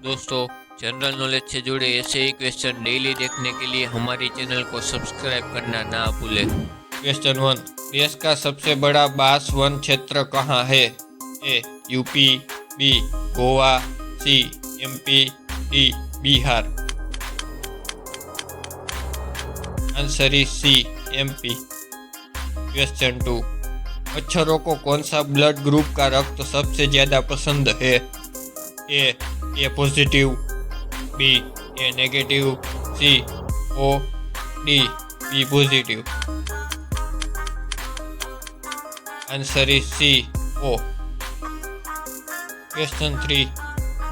दोस्तों, general knowledge से जुड़े ऐसे ही क्वेश्चन डेली देखने के लिए हमारी चैनल को सब्सक्राइब करना ना भूलें। क्वेश्चन 1। देश का सबसे बड़ा बांस वन क्षेत्र कहाँ है? A. UP, B. Goa, C. MP, D. Bihar. Answer is C. MP. Question 2। मच्छरों को कौन सा ब्लड ग्रुप का रक्त सबसे ज्यादा पसंद है? A positive, B A negative, C O, D B positive. Answer is C O. Question 3।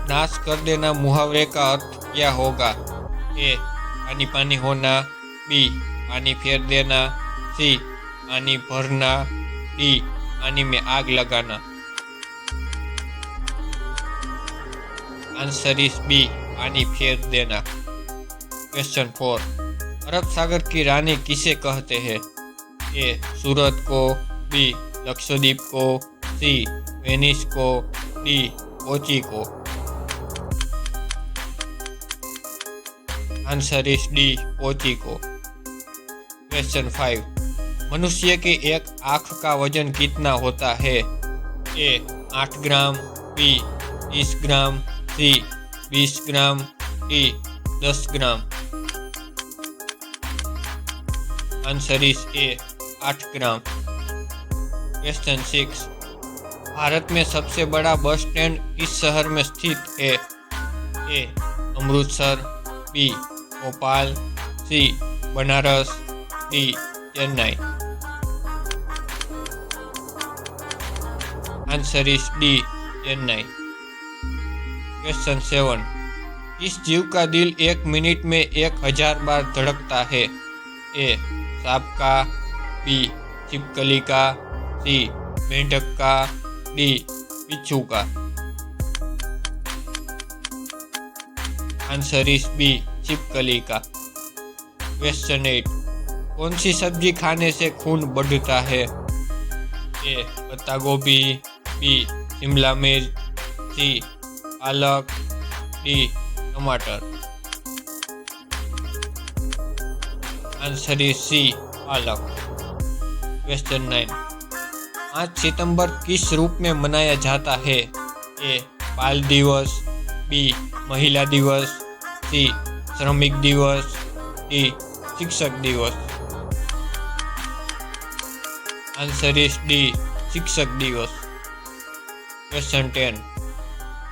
नाश कर देना मुहावरे का अर्थ क्या होगा? ए पानी पानी होना, बी पानी फेर देना, सी पानी भरना, डी पानी में आग लगाना। आंसर इज बी पानी फेर देना। क्वेश्चन 4। अरब सागर की रानी किसे कहते हैं? ए सूरत को, बी लक्षद्वीप को, सी वेनिस को, डी कोची को। आंसर इज डी कोची को। क्वेश्चन 5। मनुष्य के एक आँख का वजन कितना होता है? A 8 gram, B 30 gram, C 20 gram, D 10 gram. Answer is A 8 gram. Question 6। Bharat में सबसे बड़ा बस स्टैंड किस शहर में स्थित है? A Amritsar, B Bhopal, C Banaras, D Chennai. Answer is D Chennai. Question 7। किस जीव का दिल 1 मिनट में 1000 बार धड़कता है? ए सांप का, बी छिपकली का, सी मेंढक का, डी बिच्छू का। आंसर इज बी छिपकली का। क्वेश्चन 8। कौन सी सब्जी खाने से खून बढ़ता है? ए पत्ता गोभी, बी शिमला मिर्च, सी पालक, डी टमाटर। आंसर इज सी पालक। क्वेश्चन 9। 5 सितंबर किस रूप में मनाया जाता है? ए बाल दिवस, बी महिला दिवस, सी श्रमिक दिवस, डी शिक्षक दिवस। आंसर इज डी शिक्षक दिवस। क्वेश्चन 10।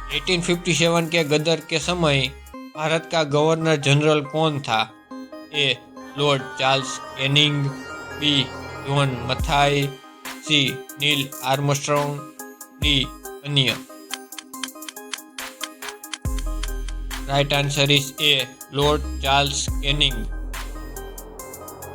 1857 के गदर के समय भारत का गवर्नर जनरल कौन था? A Lord Charles Canning, B John Mathai, C Neil Armstrong, D अन्य। Right answer is A Lord Charles Canning.